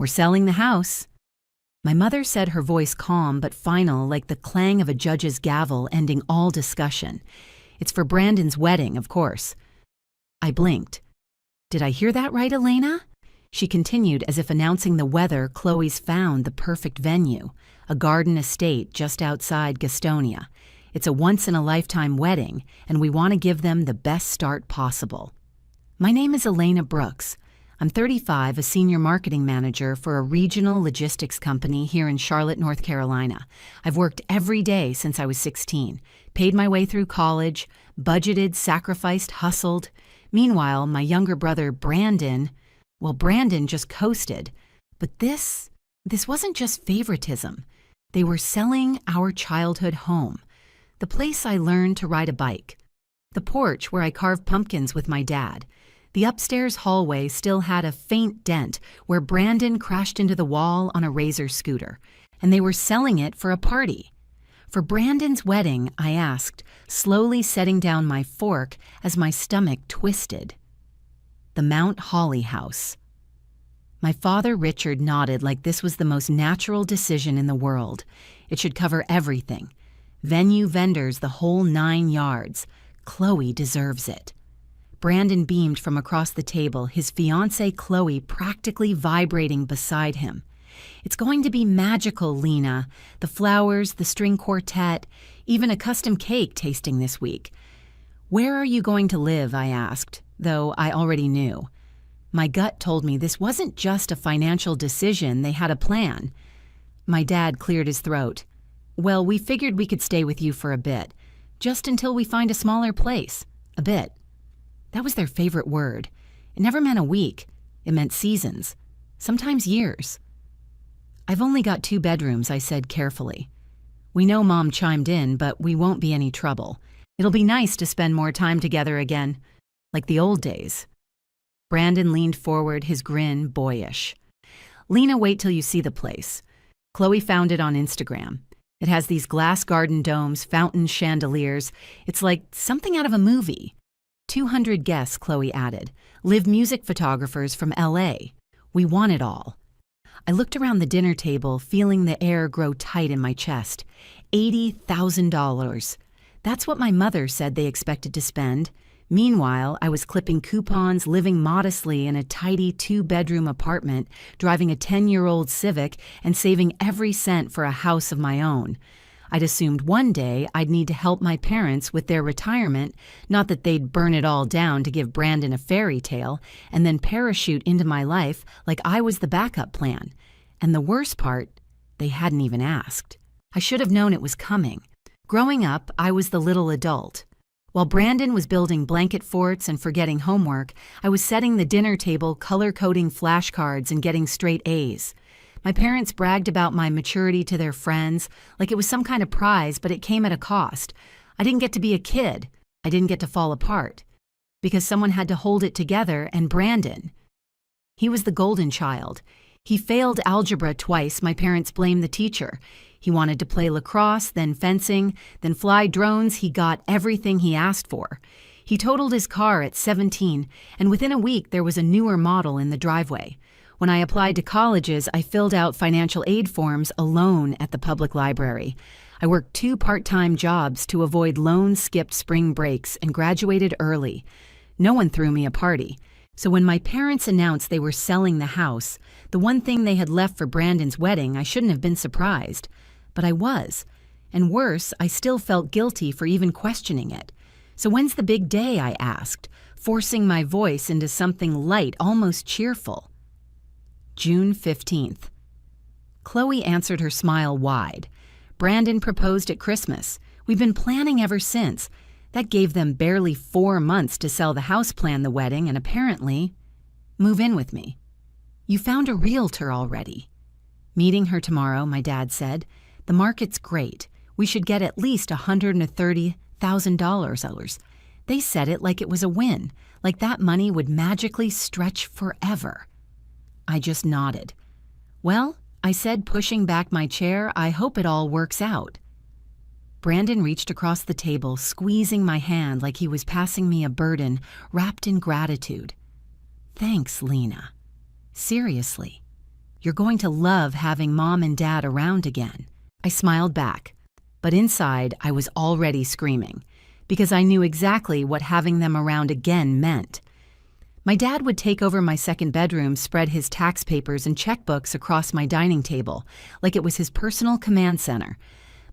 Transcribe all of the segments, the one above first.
We're selling the house." My mother said, her voice calm but final, like the clang of a judge's gavel ending all discussion. "It's for Brandon's wedding, of course." I blinked. "Did I hear that right, Elena?" She continued as if announcing the weather. "Chloe's found the perfect venue, a garden estate just outside Gastonia. It's a once-in-a-lifetime wedding, and we want to give them the best start possible." My name is Elena Brooks. I'm 35, a senior marketing manager for a regional logistics company here in Charlotte, North Carolina. I've worked every day since I was 16, paid my way through college, budgeted, sacrificed, hustled. Meanwhile, my younger brother, Brandon just coasted. But this wasn't just favoritism. They were selling our childhood home, the place I learned to ride a bike, the porch where I carved pumpkins with my dad. The upstairs hallway still had a faint dent where Brandon crashed into the wall on a Razor scooter, and they were selling it for a party. For Brandon's wedding, I asked, slowly setting down my fork as my stomach twisted. The Mount Holly house. My father, Richard, nodded like this was the most natural decision in the world. It should cover everything. Venue, vendors, the whole 9 yards. Chloe deserves it. Brandon beamed from across the table, his fiancée Chloe practically vibrating beside him. "It's going to be magical, Lena. The flowers, the string quartet, even a custom cake tasting this week." "Where are you going to live?" I asked, though I already knew. My gut told me this wasn't just a financial decision, they had a plan. My dad cleared his throat. "Well, we figured we could stay with you for a bit, just until we find a smaller place. A bit." That was their favorite word. It never meant a week. It meant seasons, sometimes years. "I've only got 2 bedrooms," I said carefully. "We know Mom chimed in, but we won't be any trouble. It'll be nice to spend more time together again, like the old days." Brandon leaned forward, his grin boyish. "Lena, wait till you see the place. Chloe found it on Instagram. It has these glass garden domes, fountain chandeliers. It's like something out of a movie. 200 guests," Chloe added. "Live music photographers from LA. We want it all." I looked around the dinner table, feeling the air grow tight in my chest. $80,000. That's what my mother said they expected to spend. Meanwhile, I was clipping coupons, living modestly in a tidy 2-bedroom apartment, driving a 10-year-old Civic, and saving every cent for a house of my own. I'd assumed one day I'd need to help my parents with their retirement, not that they'd burn it all down to give Brandon a fairy tale, and then parachute into my life like I was the backup plan. And the worst part, they hadn't even asked. I should have known it was coming. Growing up, I was the little adult. While Brandon was building blanket forts and forgetting homework, I was setting the dinner table, color-coding flashcards, and getting straight A's. My parents bragged about my maturity to their friends like it was some kind of prize, but it came at a cost. I didn't get to be a kid. I didn't get to fall apart. Because someone had to hold it together, and Brandon. He was the golden child. He failed algebra twice. My parents blamed the teacher. He wanted to play lacrosse, then fencing, then fly drones. He got everything he asked for. He totaled his car at 17, and within a week there was a newer model in the driveway. When I applied to colleges, I filled out financial aid forms alone at the public library. I worked 2 part-time jobs to avoid loan-skipped spring breaks and graduated early. No one threw me a party. So when my parents announced they were selling the house, the one thing they had left for Brandon's wedding, I shouldn't have been surprised. But I was. And worse, I still felt guilty for even questioning it. "So when's the big day?" I asked, forcing my voice into something light, almost cheerful. June 15th. Chloe answered, her smile wide. "Brandon proposed at Christmas. We've been planning ever since. That gave them barely 4 months to sell the house, plan the wedding, and apparently move in with me." "You found a realtor already." "Meeting her tomorrow," my dad said. "The market's great. We should get at least $130,000. They said it like it was a win, like that money would magically stretch forever." I just nodded. "Well," I said, pushing back my chair, "I hope it all works out." Brandon reached across the table, squeezing my hand like he was passing me a burden wrapped in gratitude. "Thanks, Lena. Seriously, You're going to love having Mom and Dad around again." I smiled back, but inside I was already screaming, because I knew exactly what having them around again meant. My dad would take over my second bedroom, spread his tax papers and checkbooks across my dining table, like it was his personal command center.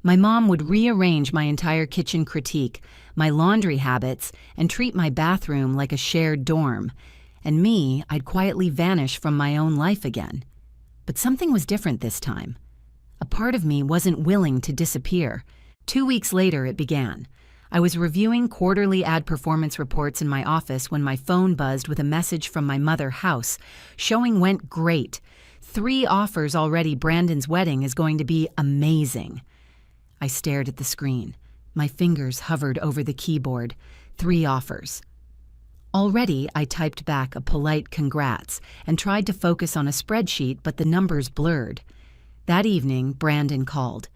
My mom would rearrange my entire kitchen critique, my laundry habits, and treat my bathroom like a shared dorm. And me, I'd quietly vanish from my own life again. But something was different this time. A part of me wasn't willing to disappear. 2 weeks later, it began. I was reviewing quarterly ad performance reports in my office when my phone buzzed with a message from my mother house. Showing went great. 3 offers already. Brandon's wedding is going to be amazing. I stared at the screen. My fingers hovered over the keyboard. 3 offers. Already, I typed back a polite congrats and tried to focus on a spreadsheet, but the numbers blurred. That evening, Brandon called.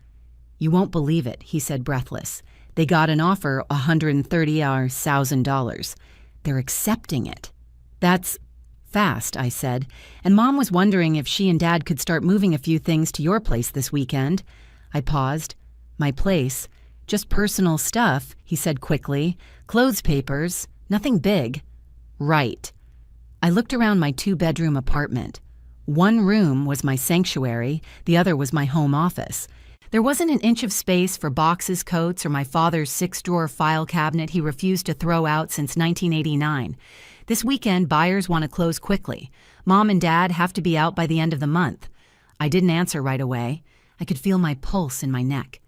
"You won't believe it," he said, breathless. "They got an offer, $130,000. They're accepting it." "That's fast," I said, "and Mom was wondering if she and Dad could start moving a few things to your place this weekend." I paused. "My place? Just personal stuff," he said quickly. "Clothes papers, nothing big." "Right." I looked around my 2-bedroom apartment. One room was my sanctuary, the other was my home office. There wasn't an inch of space for boxes, coats, or my father's 6-drawer file cabinet he refused to throw out since 1989. This weekend, buyers want to close quickly. Mom and Dad have to be out by the end of the month. I didn't answer right away. I could feel my pulse in my neck.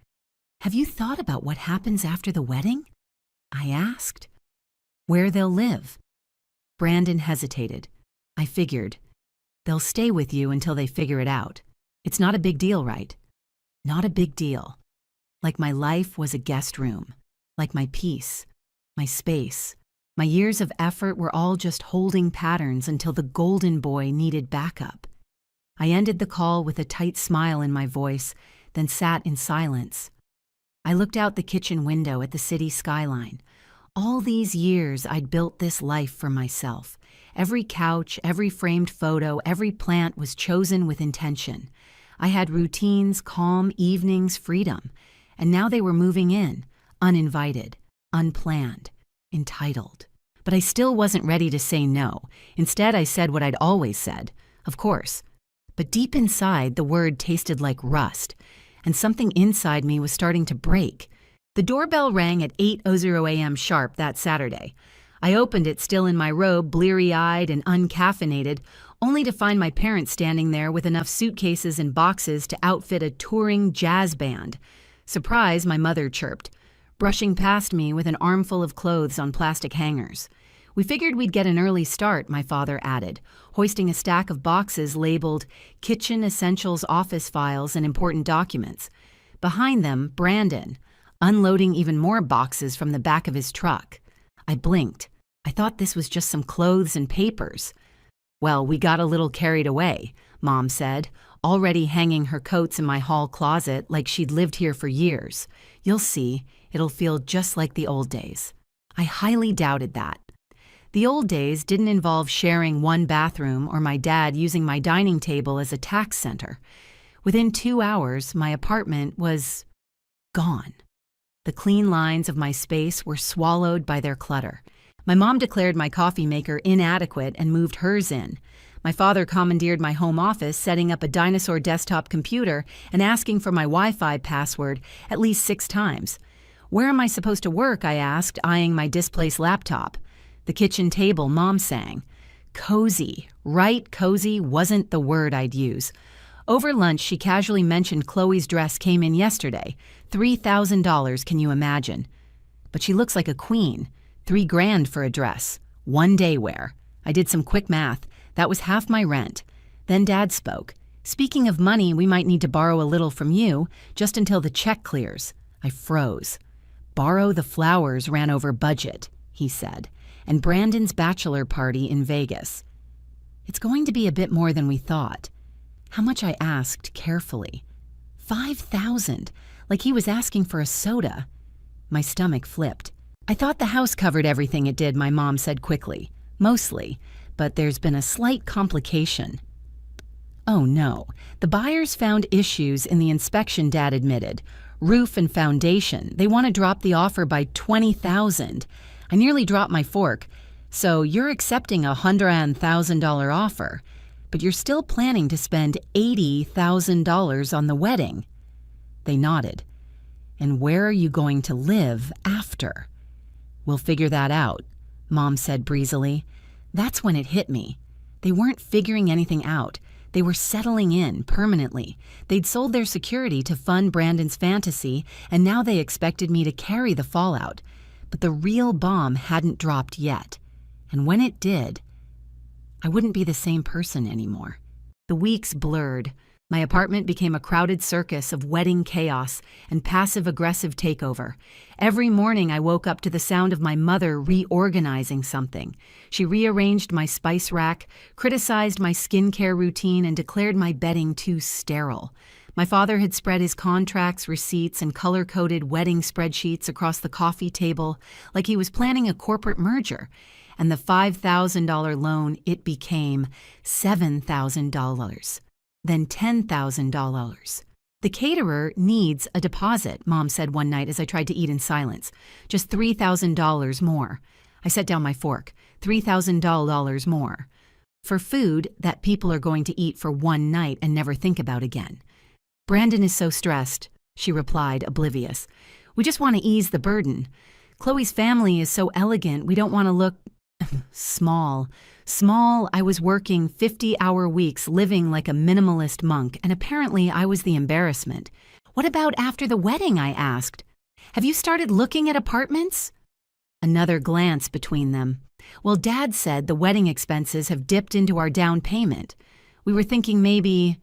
"Have you thought about what happens after the wedding?" I asked. "Where they'll live." Brandon hesitated. I figured. They'll stay with you until they figure it out. It's not a big deal, right? Not a big deal. Like my life was a guest room. Like my peace, my space. My years of effort were all just holding patterns until the golden boy needed backup. I ended the call with a tight smile in my voice, then sat in silence. I looked out the kitchen window at the city skyline. All these years I'd built this life for myself. Every couch, every framed photo, every plant was chosen with intention. I had routines, calm evenings, freedom. And now they were moving in, uninvited, unplanned, entitled. But I still wasn't ready to say no. Instead, I said what I'd always said. Of course. But deep inside, the word tasted like rust. And something inside me was starting to break. The doorbell rang at 8:00 a.m. sharp that Saturday. I opened it still in my robe, bleary-eyed and uncaffeinated, only to find my parents standing there with enough suitcases and boxes to outfit a touring jazz band. "Surprise," my mother chirped, brushing past me with an armful of clothes on plastic hangers. "We figured we'd get an early start," my father added, hoisting a stack of boxes labeled Kitchen Essentials Office Files and Important Documents. Behind them, Brandon, unloading even more boxes from the back of his truck. I blinked. I thought this was just some clothes and papers. "Well, we got a little carried away," Mom said, already hanging her coats in my hall closet like she'd lived here for years. "You'll see, it'll feel just like the old days." I highly doubted that. The old days didn't involve sharing one bathroom or my dad using my dining table as a tax center. Within 2 hours, my apartment was gone. The clean lines of my space were swallowed by their clutter. My mom declared my coffee maker inadequate and moved hers in. My father commandeered my home office, setting up a dinosaur desktop computer and asking for my Wi-Fi password at least 6 times. "Where am I supposed to work?" I asked, eyeing my displaced laptop. "The kitchen table," Mom sang. Cozy, right? Cozy wasn't the word I'd use. Over lunch, she casually mentioned Chloe's dress came in yesterday. $3,000, can you imagine? "But she looks like a queen. $3,000 for a dress. 1 day wear." I did some quick math. That was half my rent. Then Dad spoke. "Speaking of money, we might need to borrow a little from you, just until the check clears." I froze. "Borrow the flowers ran over budget," he said, "and Brandon's bachelor party in Vegas. It's going to be a bit more than we thought." How much, I asked carefully. 5,000, like he was asking for a soda. My stomach flipped. "I thought the house covered everything it did," my mom said quickly. "Mostly, but there's been a slight complication." Oh no, the buyers found issues in the inspection, Dad admitted. Roof and foundation. They want to drop the offer by $20,000. I nearly dropped my fork. So you're accepting a $100,000 offer, but you're still planning to spend $80,000 on the wedding. They nodded. And where are you going to live after? We'll figure that out, Mom said breezily. That's when it hit me. They weren't figuring anything out. They were settling in permanently. They'd sold their security to fund Brandon's fantasy, and now they expected me to carry the fallout. But the real bomb hadn't dropped yet. And when it did, I wouldn't be the same person anymore. The weeks blurred. My apartment became a crowded circus of wedding chaos and passive-aggressive takeover. Every morning I woke up to the sound of my mother reorganizing something. She rearranged my spice rack, criticized my skincare routine, and declared my bedding too sterile. My father had spread his contracts, receipts, and color-coded wedding spreadsheets across the coffee table like he was planning a corporate merger. And the $5,000 loan, it became $7,000. Then $10,000. The caterer needs a deposit, Mom said one night as I tried to eat in silence. Just $3,000 more. I set down my fork. $3,000 more. For food that people are going to eat for one night and never think about again. Brandon is so stressed, she replied, oblivious. We just want to ease the burden. Chloe's family is so elegant, we don't want to look small. Small, I was working 50-hour weeks, living like a minimalist monk, and apparently I was the embarrassment. What about after the wedding, I asked. Have you started looking at apartments? Another glance between them. Well, Dad said the wedding expenses have dipped into our down payment. We were thinking maybe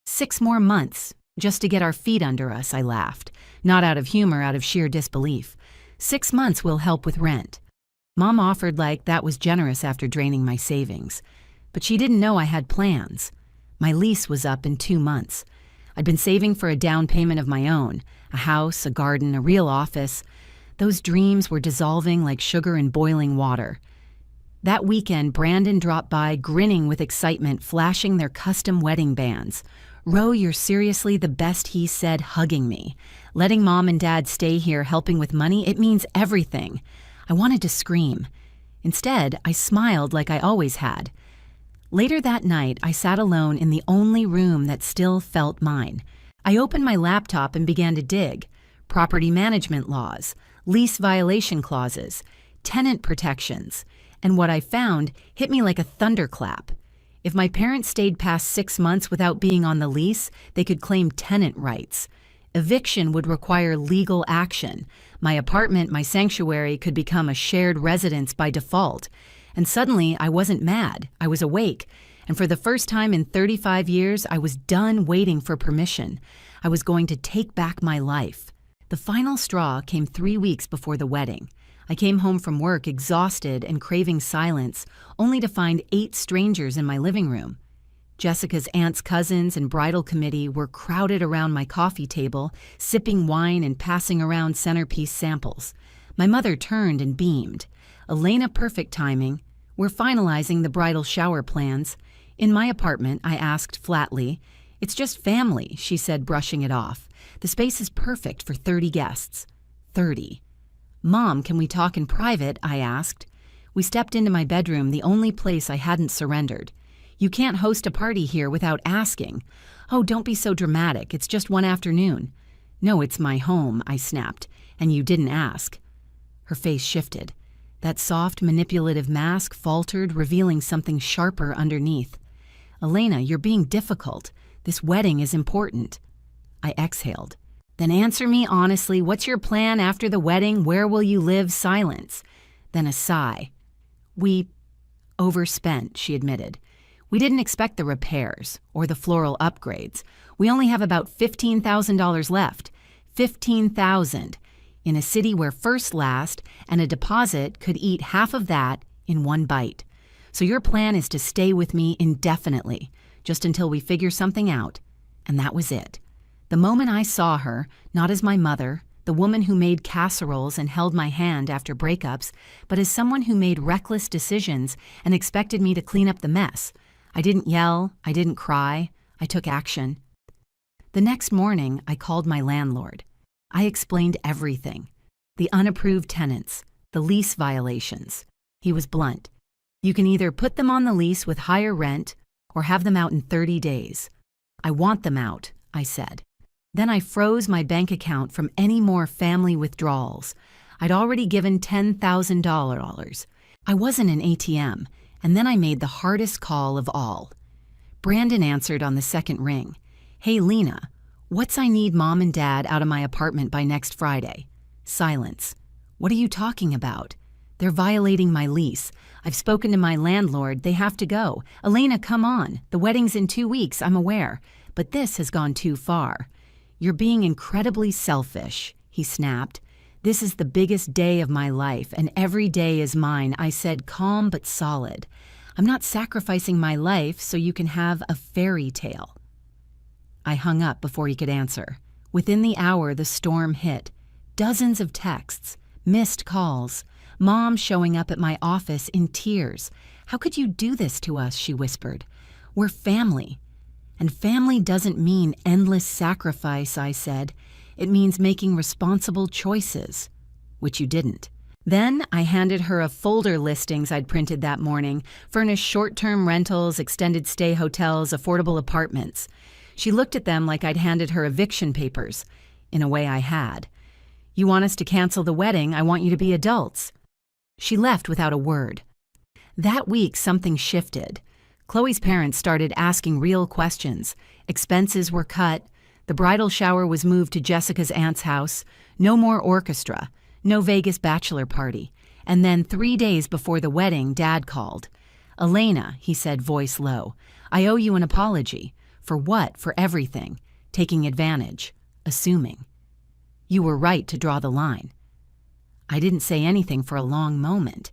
6 more months, just to get our feet under us, I laughed. Not out of humor, out of sheer disbelief. 6 months will help with rent. Mom offered like that was generous after draining my savings. But she didn't know I had plans. My lease was up in 2 months. I'd been saving for a down payment of my own, a house, a garden, a real office. Those dreams were dissolving like sugar in boiling water. That weekend, Brandon dropped by, grinning with excitement, flashing their custom wedding bands. Ro, you're seriously the best, he said, hugging me. Letting Mom and Dad stay here helping with money, it means everything. I wanted to scream. Instead, I smiled like I always had. Later that night, I sat alone in the only room that still felt mine. I opened my laptop and began to dig. Property management laws, lease violation clauses, tenant protections, and what I found hit me like a thunderclap. If my parents stayed past 6 months without being on the lease, they could claim tenant rights. Eviction would require legal action. My apartment, my sanctuary, could become a shared residence by default. And suddenly, I wasn't mad. I was awake. And for the first time in 35 years, I was done waiting for permission. I was going to take back my life. The final straw came 3 weeks before the wedding. I came home from work exhausted and craving silence, only to find 8 strangers in my living room. Jessica's aunt's cousins and bridal committee were crowded around my coffee table, sipping wine and passing around centerpiece samples. My mother turned and beamed. Elena, perfect timing. We're finalizing the bridal shower plans. In my apartment, I asked flatly. It's just family, she said, brushing it off. The space is perfect for 30 guests. 30. Mom, can we talk in private? I asked. We stepped into my bedroom, the only place I hadn't surrendered. You can't host a party here without asking. Oh, don't be so dramatic. It's just one afternoon. No, it's my home, I snapped, and you didn't ask. Her face shifted. That soft, manipulative mask faltered, revealing something sharper underneath. Elena, you're being difficult. This wedding is important. I exhaled. Then answer me honestly. What's your plan after the wedding? Where will you live? Silence. Then a sigh. We overspent, she admitted. We didn't expect the repairs or the floral upgrades. We only have about $15,000 left. $15,000 in a city where first last and a deposit could eat half of that in one bite. So your plan is to stay with me indefinitely, just until we figure something out. And that was it. The moment I saw her, not as my mother, the woman who made casseroles and held my hand after breakups, but as someone who made reckless decisions and expected me to clean up the mess, I didn't yell, I didn't cry, I took action. The next morning, I called my landlord. I explained everything. The unapproved tenants, the lease violations. He was blunt. You can either put them on the lease with higher rent or have them out in 30 days. I want them out, I said. Then I froze my bank account from any more family withdrawals. I'd already given $10,000. I wasn't an ATM, and then I made the hardest call of all. Brandon answered on the second ring. Hey, Lena, what's I need Mom and Dad out of my apartment by next Friday? Silence. What are you talking about? They're violating my lease. I've spoken to my landlord. They have to go. Elena, come on. The wedding's in 2 weeks, I'm aware. But this has gone too far. You're being incredibly selfish, he snapped. This is the biggest day of my life, and every day is mine, I said, calm but solid. I'm not sacrificing my life so you can have a fairy tale. I hung up before he could answer. Within the hour, the storm hit. Dozens of texts, missed calls, Mom showing up at my office in tears. How could you do this to us, she whispered. We're family. And family doesn't mean endless sacrifice, I said. It means making responsible choices, which you didn't. Then I handed her a folder listings I'd printed that morning, furnished short-term rentals, extended stay hotels, affordable apartments. She looked at them like I'd handed her eviction papers. In a way, I had. You want us to cancel the wedding, I want you to be adults. She left without a word. That week, something shifted. Chloe's parents started asking real questions. Expenses were cut. The bridal shower was moved to Jessica's aunt's house. No more orchestra. No Vegas bachelor party. And then 3 days before the wedding, Dad called. Elena, he said, voice low, I owe you an apology. For what? For everything. Taking advantage. Assuming. You were right to draw the line. I didn't say anything for a long moment.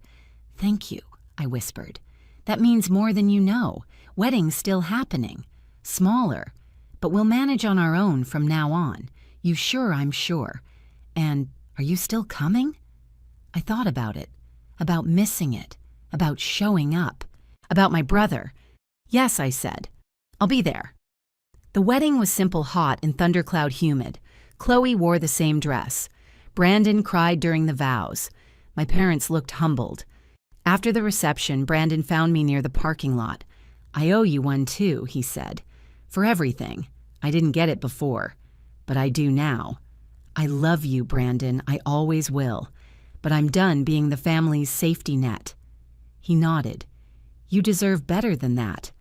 Thank you, I whispered. That means more than you know. Wedding's still happening. Smaller. But we'll manage on our own from now on. You sure? I'm sure. And are you still coming? I thought about it. About missing it. About showing up. About my brother. Yes, I said. I'll be there. The wedding was simple hot and thundercloud humid. Chloe wore the same dress. Brandon cried during the vows. My parents looked humbled. After the reception, Brandon found me near the parking lot. I owe you one too, he said. For everything. I didn't get it before, but I do now. I love you, Brandon. I always will. But I'm done being the family's safety net. He nodded. You deserve better than that.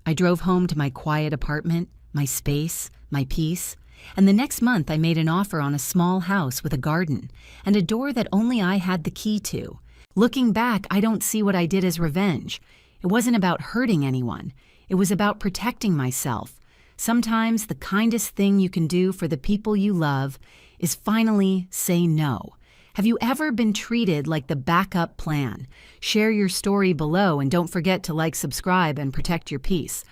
I drove home to my quiet apartment, my space, my peace. And the next month I made an offer on a small house with a garden and a door that only I had the key to. Looking back, I don't see what I did as revenge. It wasn't about hurting anyone. It was about protecting myself. Sometimes the kindest thing you can do for the people you love is finally say no. Have you ever been treated like the backup plan? Share your story below and don't forget to like, subscribe, and protect your peace.